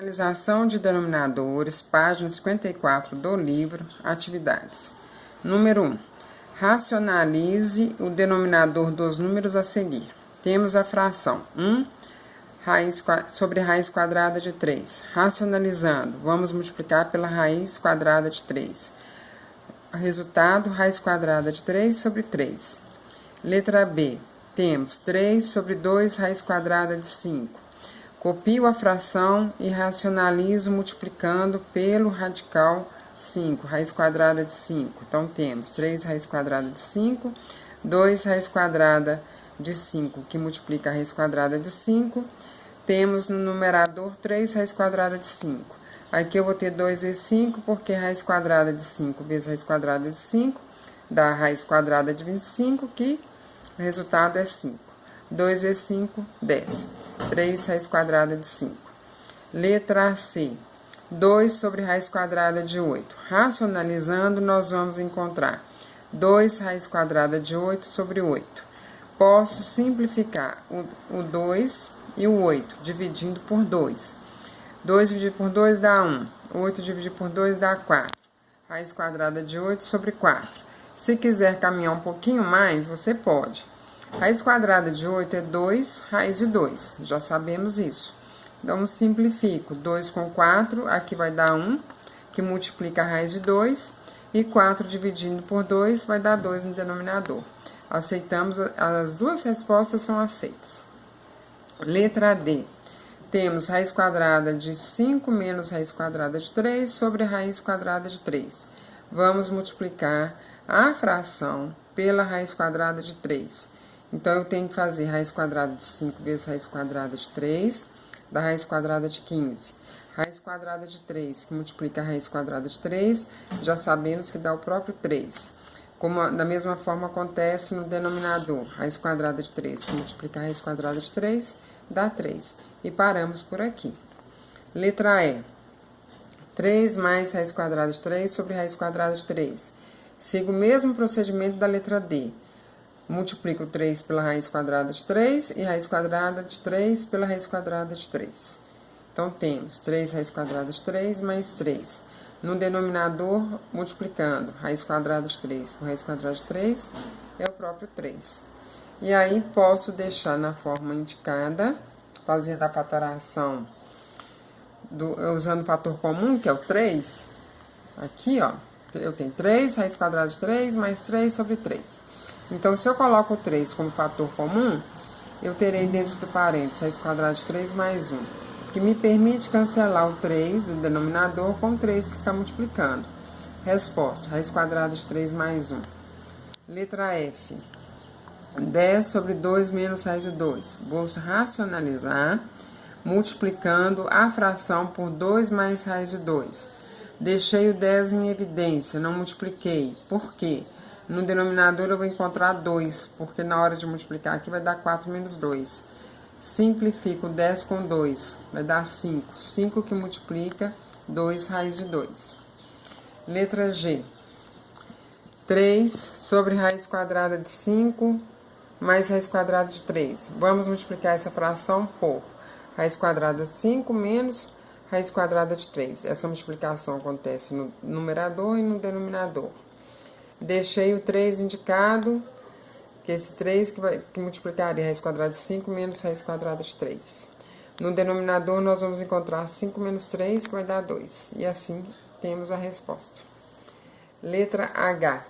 Racionalização de denominadores, página 54 do livro Atividades. Número 1. Racionalize o denominador dos números a seguir. Temos a fração 1 sobre raiz quadrada de 3. Racionalizando, vamos multiplicar pela raiz quadrada de 3. Resultado, raiz quadrada de 3 sobre 3. Letra B. Temos 3 sobre 2 raiz quadrada de 5. Copio a fração e racionalizo multiplicando pelo radical 5, raiz quadrada de 5. Então, temos 3 raiz quadrada de 5, 2 raiz quadrada de 5, que multiplica a raiz quadrada de 5. Temos no numerador 3 raiz quadrada de 5. Aqui eu vou ter 2 vezes 5, porque raiz quadrada de 5 vezes raiz quadrada de 5 dá raiz quadrada de 25, que o resultado é 5. 2 vezes 5, 10. 3 raiz quadrada de 5. Letra C. 2 sobre raiz quadrada de 8. Racionalizando, nós vamos encontrar 2 raiz quadrada de 8 sobre 8. Posso simplificar o 2 e o 8, dividindo por 2. 2 dividido por 2 dá 1. 8 dividido por 2 dá 4. Raiz quadrada de 8 sobre 4. Se quiser caminhar um pouquinho mais, você pode. Raiz quadrada de 8 é 2 raiz de 2. Já sabemos isso. Então, simplifico. 2 com 4, aqui vai dar 1, que multiplica a raiz de 2. E 4 dividindo por 2 vai dar 2 no denominador. Aceitamos, as duas respostas são aceitas. Letra D. Temos raiz quadrada de 5 menos raiz quadrada de 3 sobre raiz quadrada de 3. Vamos multiplicar a fração pela raiz quadrada de 3. Então, eu tenho que fazer raiz quadrada de 5 vezes raiz quadrada de 3, dá raiz quadrada de 15. Raiz quadrada de 3, que multiplica a raiz quadrada de 3, já sabemos que dá o próprio 3. Da mesma forma, acontece no denominador. Raiz quadrada de 3, que multiplica a raiz quadrada de 3, dá 3. E paramos por aqui. Letra E. 3 mais raiz quadrada de 3 sobre raiz quadrada de 3. Sigo o mesmo procedimento da letra D. Multiplico 3 pela raiz quadrada de 3 e raiz quadrada de 3 pela raiz quadrada de 3. Então, temos 3 raiz quadrada de 3 mais 3. No denominador, multiplicando raiz quadrada de 3 por raiz quadrada de 3, é o próprio 3. E aí, posso deixar na forma indicada, fazendo a fatoração usando o fator comum, que é o 3. Aqui, ó, eu tenho 3 raiz quadrada de 3 mais 3 sobre 3. Então, se eu coloco o 3 como fator comum, eu terei dentro do parênteses raiz quadrada de 3 mais 1, que me permite cancelar o 3 do denominador com o 3 que está multiplicando. Resposta, raiz quadrada de 3 mais 1. Letra F. 10 sobre 2 menos raiz de 2. Vou racionalizar, multiplicando a fração por 2 mais raiz de 2. Deixei o 10 em evidência, não multipliquei. Por quê? No denominador eu vou encontrar 2, porque na hora de multiplicar aqui vai dar 4 menos 2. Simplifico 10 com 2, vai dar 5. 5 que multiplica 2 raiz de 2. Letra G. 3 sobre raiz quadrada de 5 mais raiz quadrada de 3. Vamos multiplicar essa fração por raiz quadrada de 5 menos raiz quadrada de 3. Essa multiplicação acontece no numerador e no denominador. Deixei o 3 indicado, que esse 3 que multiplicaria raiz quadrada de 5 menos raiz quadrada de 3. No denominador, nós vamos encontrar 5 menos 3, que vai dar 2. E assim, temos a resposta. Letra H.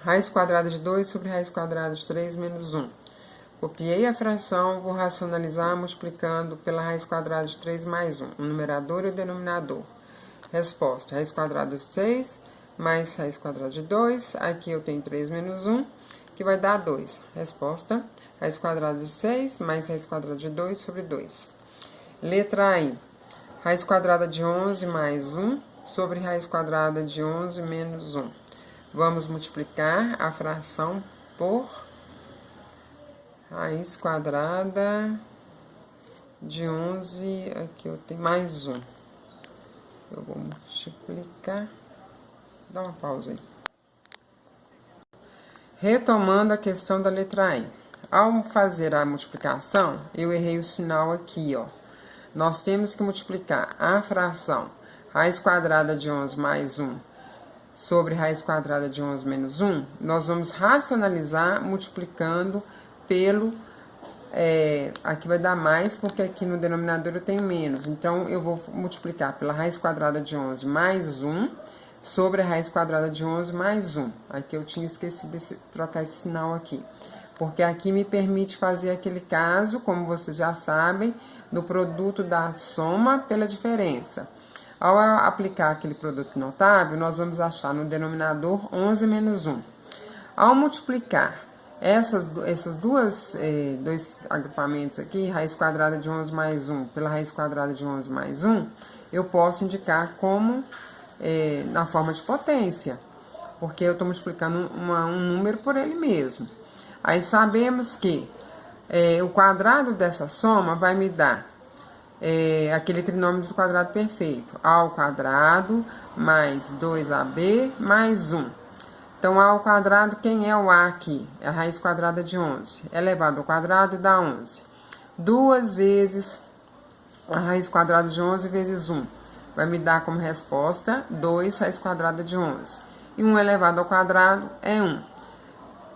Raiz quadrada de 2 sobre raiz quadrada de 3 menos 1. Copiei a fração, vou racionalizar multiplicando pela raiz quadrada de 3 mais 1, o numerador e o denominador. Resposta, raiz quadrada de 6 mais raiz quadrada de 2, aqui eu tenho 3 menos 1, que vai dar 2. Resposta, raiz quadrada de 6 mais raiz quadrada de 2 sobre 2. Letra I. Raiz quadrada de 11 mais 1 sobre raiz quadrada de 11 menos 1. Vamos multiplicar a fração por raiz quadrada de 11, aqui eu tenho mais 1. Eu vou multiplicar. Dá uma pausa aí. Retomando a questão da letra I. Ao fazer a multiplicação, eu errei o sinal aqui, ó. nós temos que multiplicar a fração raiz quadrada de 11 mais 1 sobre raiz quadrada de 11 menos 1, nós vamos racionalizar multiplicando pelo... aqui vai dar mais, porque aqui no denominador eu tenho menos. Então, eu vou multiplicar pela raiz quadrada de 11 mais 1 sobre a raiz quadrada de 11 mais 1. Aqui eu tinha esquecido de trocar esse sinal aqui. Porque aqui me permite fazer aquele caso, como vocês já sabem, do produto da soma pela diferença. Ao aplicar aquele produto notável, nós vamos achar no denominador 11 menos 1. Ao multiplicar essas dois agrupamentos aqui, raiz quadrada de 11 mais 1 pela raiz quadrada de 11 mais 1, eu posso indicar como na forma de potência, porque eu estou multiplicando um número por ele mesmo. Aí sabemos que o quadrado dessa soma vai me dar aquele trinômio do quadrado perfeito, a ao quadrado mais 2ab mais 1. Então, a ao quadrado, quem é o a aqui? É a raiz quadrada de 11. Elevado ao quadrado dá 11. 2 vezes a raiz quadrada de 11 vezes 1. Vai me dar como resposta 2 raiz quadrada de 11. E 1 elevado ao quadrado é 1.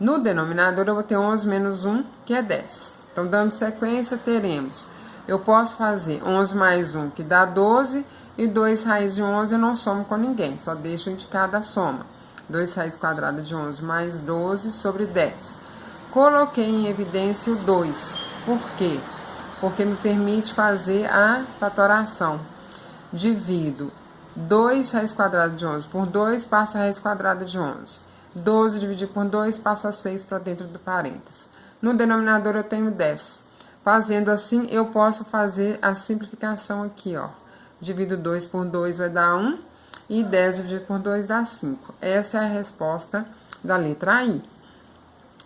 No denominador, eu vou ter 11 menos 1, que é 10. Então, dando sequência, teremos... Eu posso fazer 11 mais 1, que dá 12, e 2 raiz de 11 eu não somo com ninguém, só deixo indicada a soma. 2 raiz quadrada de 11 mais 12 sobre 10. Coloquei em evidência o 2. Por quê? Porque me permite fazer a fatoração. Divido 2 raiz quadrada de 11 por 2, passa a raiz quadrada de 11. 12 dividido por 2, passa 6 para dentro do parênteses. No denominador eu tenho 10. Fazendo assim, eu posso fazer a simplificação aqui, ó. Divido 2 por 2 vai dar 1, e 10 dividido por 2 dá 5. Essa é a resposta da letra I.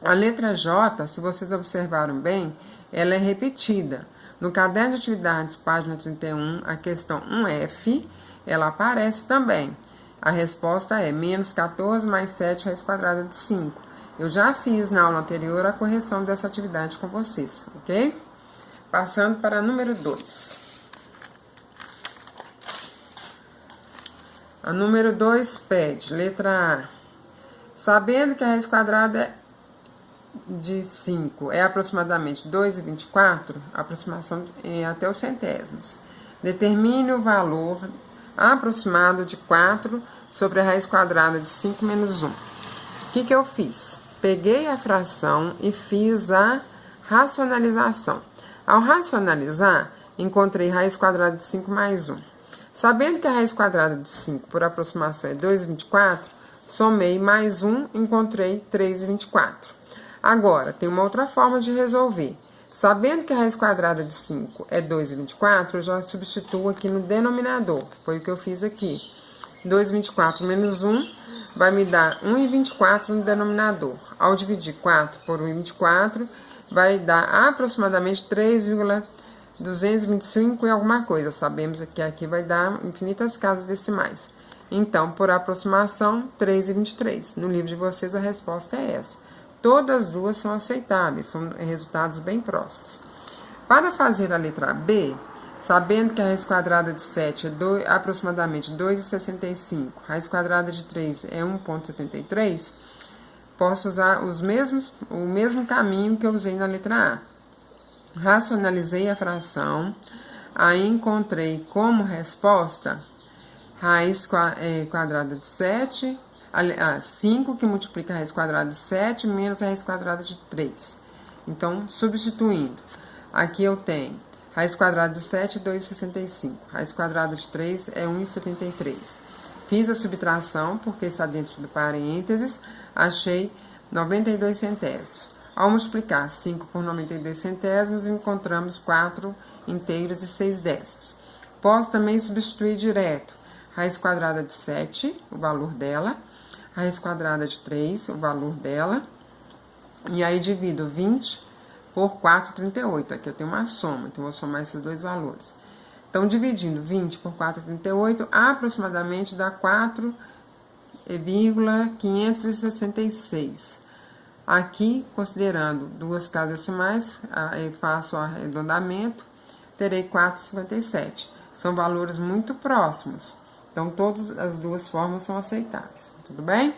A letra J, se vocês observaram bem, ela é repetida. No caderno de atividades, página 31, a questão 1F, ela aparece também. A resposta é menos 14 mais 7 raiz quadrada de 5. Eu já fiz na aula anterior a correção dessa atividade com vocês, ok? Passando para número 2. A número 2 pede, letra A. Sabendo que a raiz quadrada de 5 é aproximadamente 2,24, aproximação até os centésimos. Determine o valor aproximado de 4 sobre a raiz quadrada de 5 menos 1. O que eu fiz? Peguei a fração e fiz a racionalização. Ao racionalizar, encontrei raiz quadrada de 5 mais 1. Sabendo que a raiz quadrada de 5 por aproximação é 2,24, somei mais 1, encontrei 3,24. Agora, tem uma outra forma de resolver. Sabendo que a raiz quadrada de 5 é 2,24, eu já substituo aqui no denominador. Foi o que eu fiz aqui. 2,24 menos 1 vai me dar 1,24 no denominador. Ao dividir 4 por 1,24, vai dar aproximadamente 3,225 e alguma coisa. Sabemos que aqui vai dar infinitas casas decimais. Então, por aproximação, 3,23. No livro de vocês, a resposta é essa. Todas as duas são aceitáveis, são resultados bem próximos. Para fazer a letra B, sabendo que a raiz quadrada de 7 é aproximadamente 2,65, raiz quadrada de 3 é 1,73, posso usar o mesmo caminho que eu usei na letra A. Racionalizei a fração, aí encontrei como resposta raiz quadrada de 7, 5 que multiplica a raiz quadrada de 7 menos a raiz quadrada de 3. Então, substituindo, aqui eu tenho raiz quadrada de 7 é 2,65. Raiz quadrada de 3 é 1,73. Fiz a subtração, porque está dentro do parênteses, achei 92 centésimos. Ao multiplicar 5 por 92 centésimos, encontramos 4 inteiros e 6 décimos. Posso também substituir direto. Raiz quadrada de 7, o valor dela. Raiz quadrada de 3, o valor dela. E aí divido 20 por 4,38. Aqui eu tenho uma soma, então vou somar esses dois valores. Então, dividindo 20 por 4,38, aproximadamente dá 4,566. Aqui, considerando duas casas decimais, faço o arredondamento, terei 4,57. São valores muito próximos. Então, todas as duas formas são aceitáveis. Tudo bem?